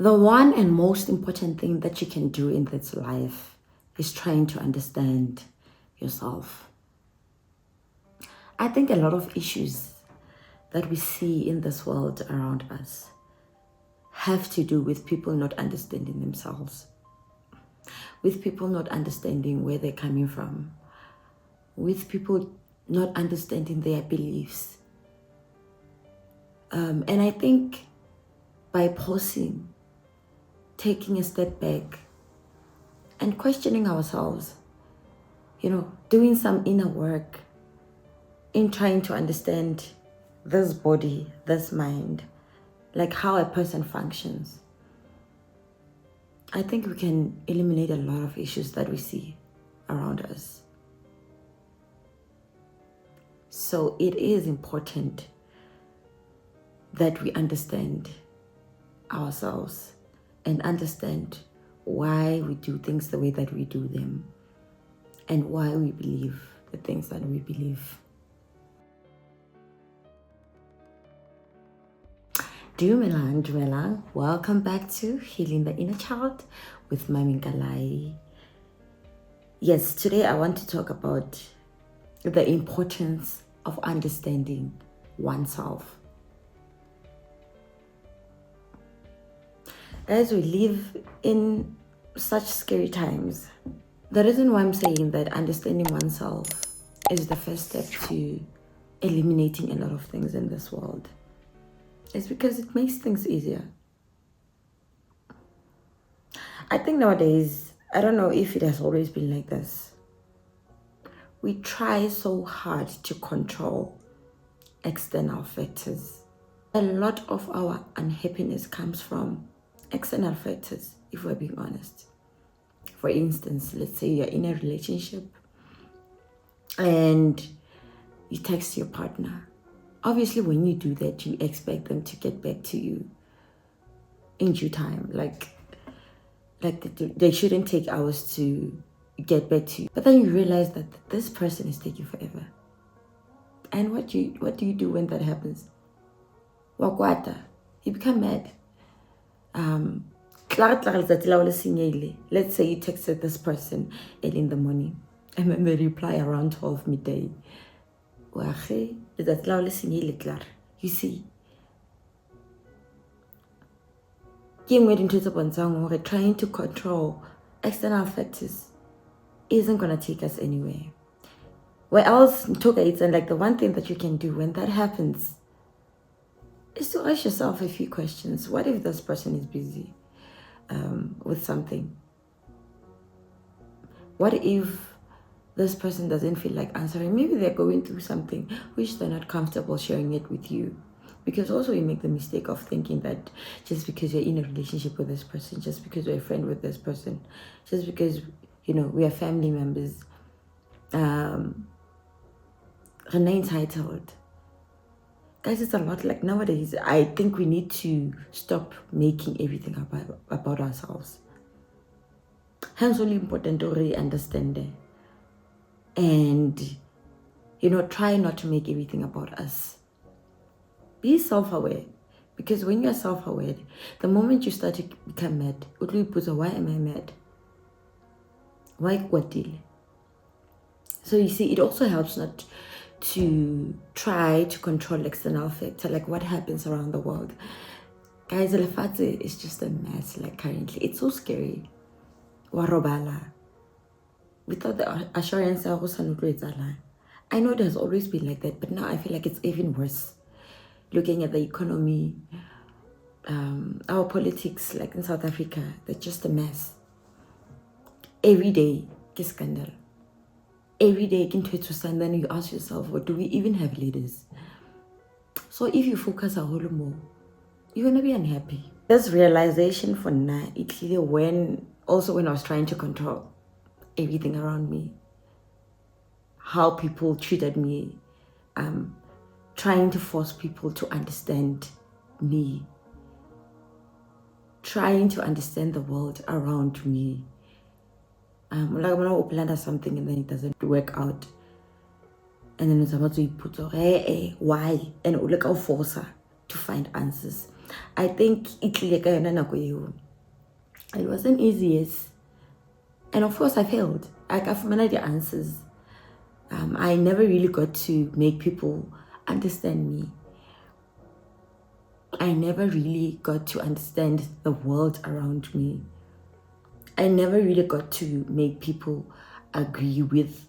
The one and most important thing that you can do in this life is trying to understand yourself. I think a lot of issues that we see in this world around us have to do with people not understanding themselves, with people not understanding where they're coming from, with people not understanding their beliefs. And I think by pausing, taking a step back, and questioning ourselves, doing some inner work in trying to understand this body, this mind, like how a person functions, I think we can eliminate a lot of issues that we see around us. So it is important that we understand ourselves and understand why we do things the way that we do them and why we believe the things that we believe. Dumelang. Welcome back to Healing the Inner Child with Mami Nkalai. Yes, today I want to talk about the importance of understanding oneself. As we live in such scary times, the reason why I'm saying that understanding oneself is the first step to eliminating a lot of things in this world is because it makes things easier. I think nowadays, I don't know if it has always been like this. We try so hard to control external factors. A lot of our unhappiness comes from external factors, if we're being honest. For instance, let's say you're in a relationship and you text your partner. Obviously, when you do that, you expect them to get back to you in due time. Like they shouldn't take hours to get back to you. But then you realize that this person is taking forever. And what do you do when that happens? Wakwata, you become mad. Let's say you texted this person early in the morning and then they reply around 12 midday. You see, trying to control external factors isn't going to take us anywhere. Where else it's and like the one thing that you can do when that happens is to ask yourself a few questions. What if this person is busy with something? What if this person doesn't feel like answering? Maybe they're going through something which they're not comfortable sharing it with you. Because also you make the mistake of thinking that just because you're in a relationship with this person, just because you're a friend with this person, just because, we are family members, remain entitled. Guys, it's a lot. Like nowadays, I think we need to stop making everything about ourselves. Hence, only important to really understand it. And, try not to make everything about us. Be self-aware. Because when you're self-aware, the moment you start to become mad, why am I mad? Why kwadile? So you see, it also helps not to try to control external factor, like what happens around the world. Guys, lefatshe is just a mess, like currently. It's so scary. Warobala. Without the assurance, I know it has always been like that, but now I feel like it's even worse. Looking at the economy, our politics, like in South Africa, they're just a mess. Every day, scandal. Every day, and then you ask yourself, what do we even have leaders? So if you focus a whole more, you're gonna be unhappy. This realization for now, it's clear when I was trying to control everything around me, how people treated me, trying to force people to understand me, trying to understand the world around me. Like when I plan something and then it doesn't work out, and then it's about to put why, and like I'll force her to find answers. I think it wasn't easy, yes. And of course I failed. Like, I've managed the answers. I never really got to make people understand me. I never really got to understand the world around me. I never really got to make people agree with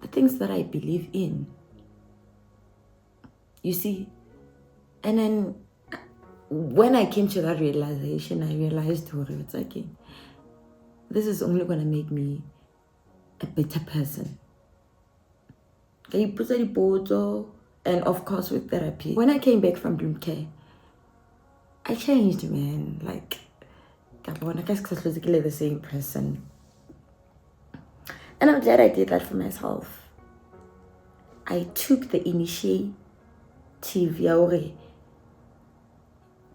the things that I believe in. You see? And then when I came to that realization, I realized, it's okay. This is only going to make me a better person. And of course with therapy. When I came back from Bloom Care, I changed, man. Like, I the same person. And I'm glad I did that for myself. I took the initiative,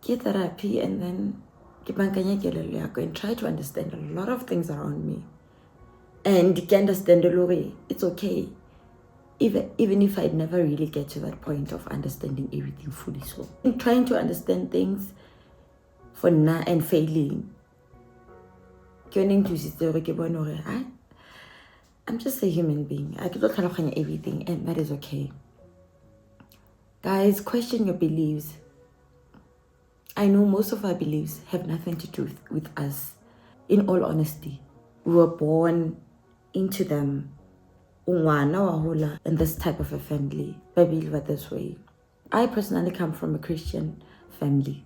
get therapy, and then and try to understand a lot of things around me. And you can understand it's okay. Even if I'd never really get to that point of understanding everything fully. So in trying to understand things for now and failing, I'm just a human being. I cannot understand everything, and that is okay. Guys, question your beliefs. I know most of our beliefs have nothing to do with us. In all honesty, we were born into them. In this type of a family. I believe it this way. I personally come from a Christian family.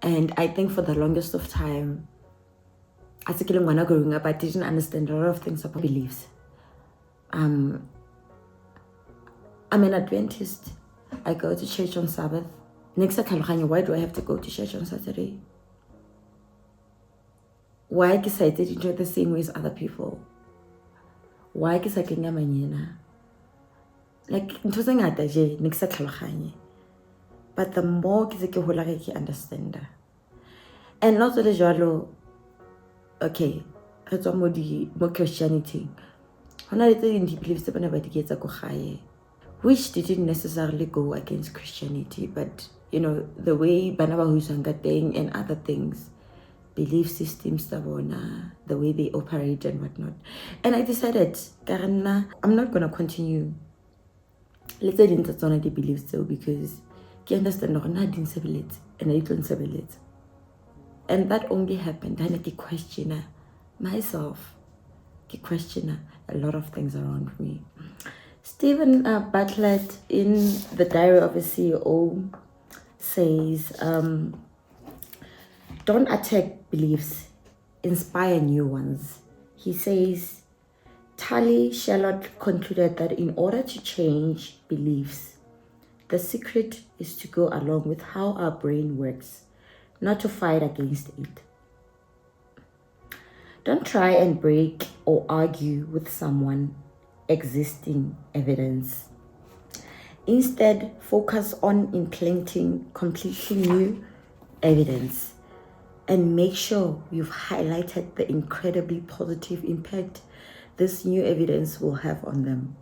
And I think for the longest of time, as a growing up, I didn't understand a lot of things about beliefs. I'm an Adventist. I go to church on Sabbath. Next, why do I have to go to church on Saturday? Why I decided to enjoy the same way as other people? Why ke sa kenya manyena? Like, but the more ke understand. And not only jalo, okay, more Christianity. Which didn't necessarily go against Christianity, but you know, the way Banaba Husangateng and other things, belief systems, the way they operate and whatnot. And I decided, Karana, I'm not gonna continue. Let's say it's not the beliefs so because you understand and I don't. And that only happened. I had to question myself, to question a lot of things around me. Stephen Bartlett in The Diary of a CEO says, don't attack beliefs, inspire new ones. He says, Tully Charlotte concluded that in order to change beliefs, the secret is to go along with how our brain works, not to fight against it. Don't try and break or argue with someone existing evidence. Instead, focus on implanting completely new evidence and make sure you've highlighted the incredibly positive impact this new evidence will have on them.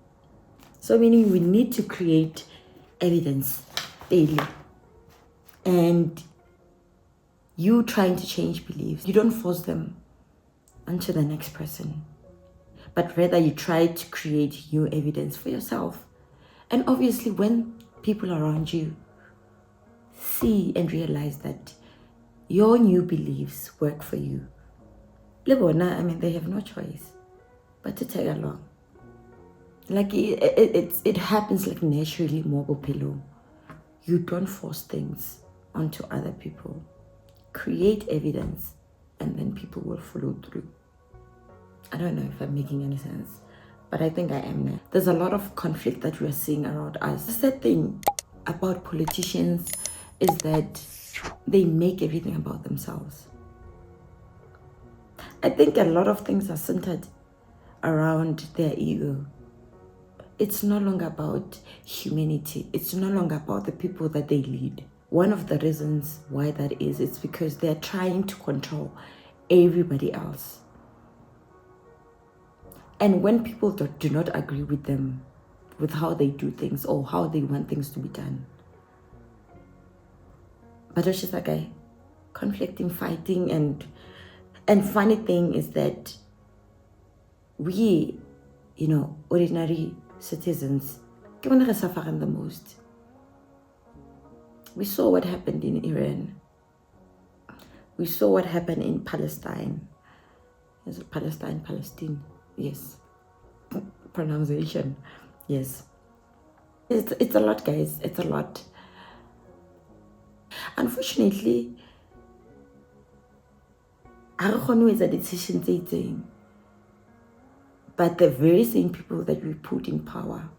So meaning we need to create evidence daily. And you trying to change beliefs, you don't force them onto the next person, but rather you try to create new evidence for yourself. And obviously when people around you see and realize that your new beliefs work for you, they have no choice but to tag along. Like it happens like naturally, mobile pillow. You don't force things onto other people. Create evidence and then people will follow through. I don't know if I'm making any sense, but I think I am now. There's a lot of conflict that we're seeing around us. The sad thing about politicians is that they make everything about themselves. I think a lot of things are centered around their ego. It's no longer about humanity. It's no longer about the people that they lead. One of the reasons why that is, it's because they're trying to control everybody else. And when people do not agree with them, with how they do things or how they want things to be done, But it's just like a conflicting, fighting, and funny thing is that we, ordinary citizens, ke bona re suffering the most. We saw what happened in Iran. We saw what happened in Palestine. Is it Palestine? Yes. Pronunciation. Yes. It's a lot, guys. It's a lot. Unfortunately, I don't know decision, but the very same people that we put in power,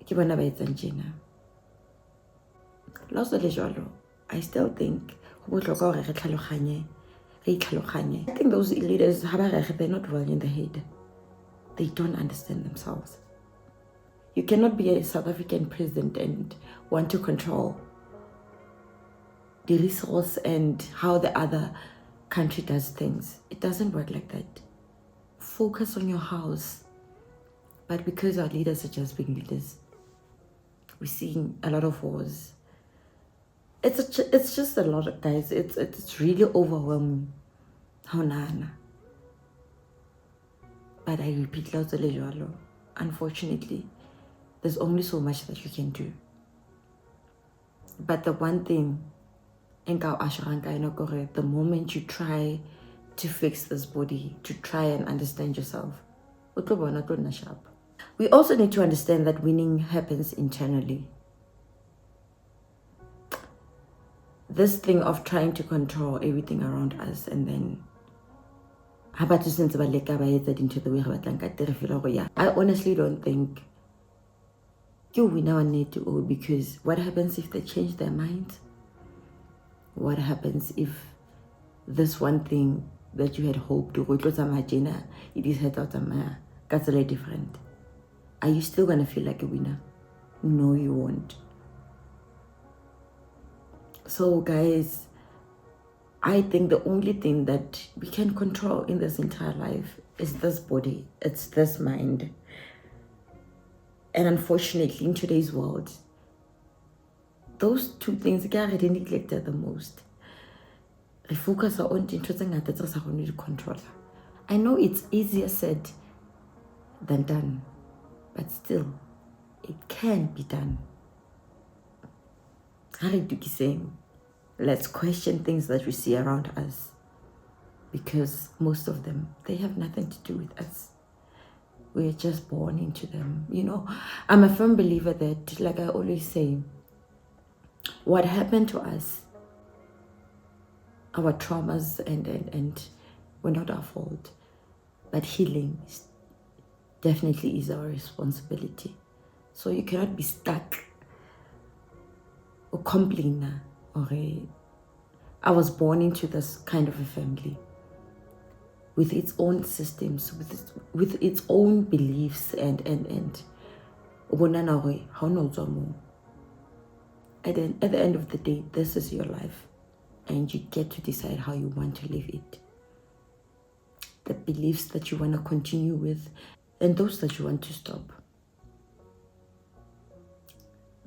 ke bona ba etsang tjena. I still think I think those leaders, they're not well in the head. They don't understand themselves. You cannot be a South African president and want to control the resource and how the other country does things. It doesn't work like that. Focus on your house. But because our leaders are just being leaders, we're seeing a lot of wars. It's just a lot of, guys. It's really overwhelming. How nana. But I repeat, unfortunately, there's only so much that you can do. But the one thing, the moment you try to fix this body, to try and understand yourself, we also need to understand that winning happens internally. This thing of trying to control everything around us and then I honestly don't think you will never need to owe, because what happens if they change their minds? What happens if this one thing that you had hoped to it is head out that's a little different? Are you still gonna feel like a winner? No, you won't. So guys, I think the only thing that we can control in this entire life is this body. It's this mind. And unfortunately, in today's world, those two things are already neglected the most. We focus on to control. I know it's easier said than done, but still, it can be done. Saying, let's question things that we see around us, because most of them, they have nothing to do with us. We're just born into them. I'm a firm believer that, like I always say, what happened to us, our traumas and were not our fault, but healing definitely is our responsibility. So you cannot be stuck or complain or I was born into this kind of a family with its own systems, with its own beliefs and at the end of the day, this is your life and you get to decide how you want to live it. The beliefs that you want to continue with and those that you want to stop.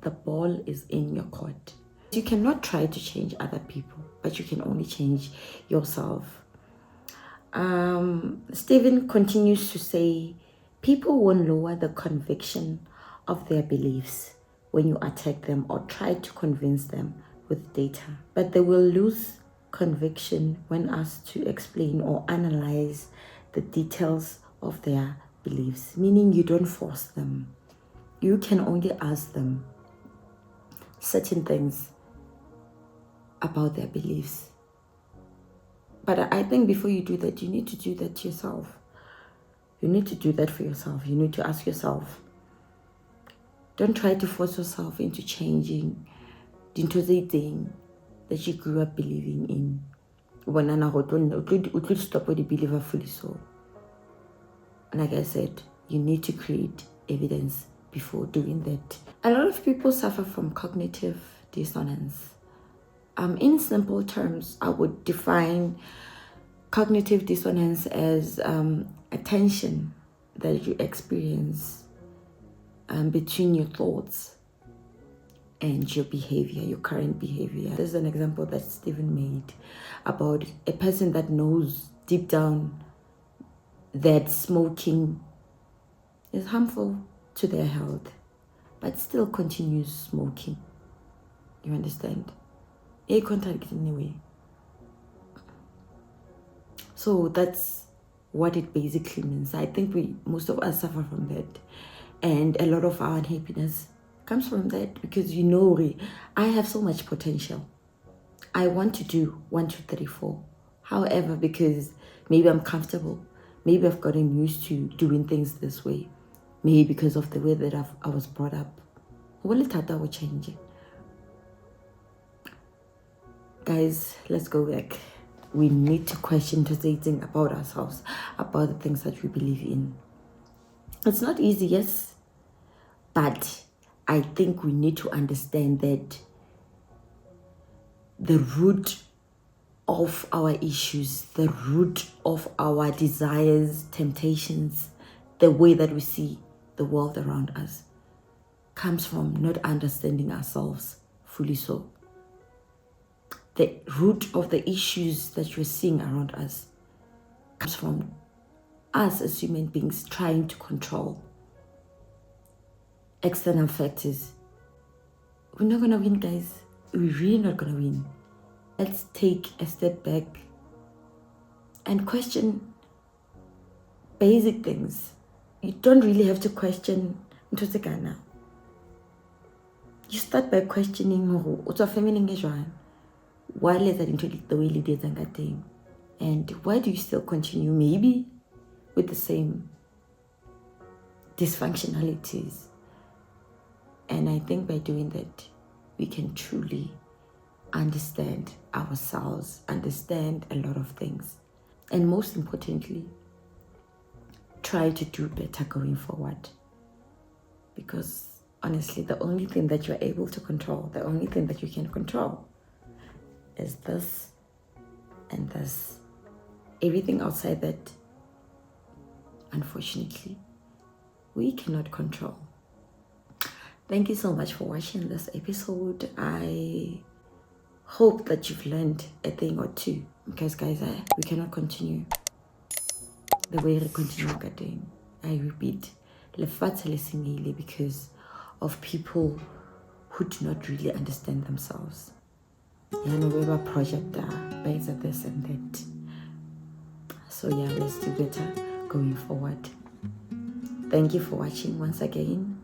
The ball is in your court. You cannot try to change other people, but you can only change yourself. Stephen continues to say, people won't lower the conviction of their beliefs when you attack them or try to convince them with data, but they will lose conviction when asked to explain or analyze the details of their beliefs, meaning you don't force them. You can only ask them certain things about their beliefs. But I think before you do that, you need to do that yourself. You need to do that for yourself. You need to ask yourself. Don't try to force yourself into changing into the thing that you grew up believing in. Stop what you believe fully so. Like I said, you need to create evidence before doing that. A lot of people suffer from cognitive dissonance. In simple terms, I would define cognitive dissonance as a tension that you experience between your thoughts and your behavior, your current behavior. There's an example that Stephen made about a person that knows deep down that smoking is harmful to their health, but still continues smoking. You understand? A contract anyway. So that's what it basically means. I think most of us suffer from that, and a lot of our unhappiness comes from that, because I have so much potential. I want to do 1, 2, 3, 4. However, because maybe I'm comfortable, maybe I've gotten used to doing things this way, maybe because of the way that I was brought up, well, it will change. Guys, let's go back. We need to question dating about ourselves, about the things that we believe in. It's not easy, yes, but I think we need to understand that the root of our issues, the root of our desires, temptations, the way that we see the world around us comes from not understanding ourselves fully. So the root of the issues that you're seeing around us comes from us as human beings trying to control external factors. We're not gonna win, guys. We're really not gonna win. Let's take a step back and question basic things. You don't really have to question now. You start by questioning what's a feminine Israel. Why is that into the way it is and and why do you still continue maybe with the same dysfunctionalities? And I think by doing that, we can truly understand ourselves, understand a lot of things, and most importantly, try to do better going forward. Because honestly, the only thing that you're able to control, the only thing that you can control is this and this. Everything outside that, unfortunately, we cannot control. Thank you so much for watching this episode. I hope that you've learned a thing or two, because guys, we cannot continue the way we continue getting. I repeat, because of people who do not really understand themselves. We have a project based on this and that. So yeah, let's do better going forward. Thank you for watching once again.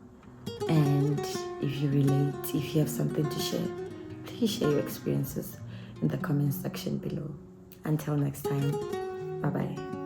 And if you relate, if you have something to share, please share your experiences in the comment section below. Until next time, bye bye.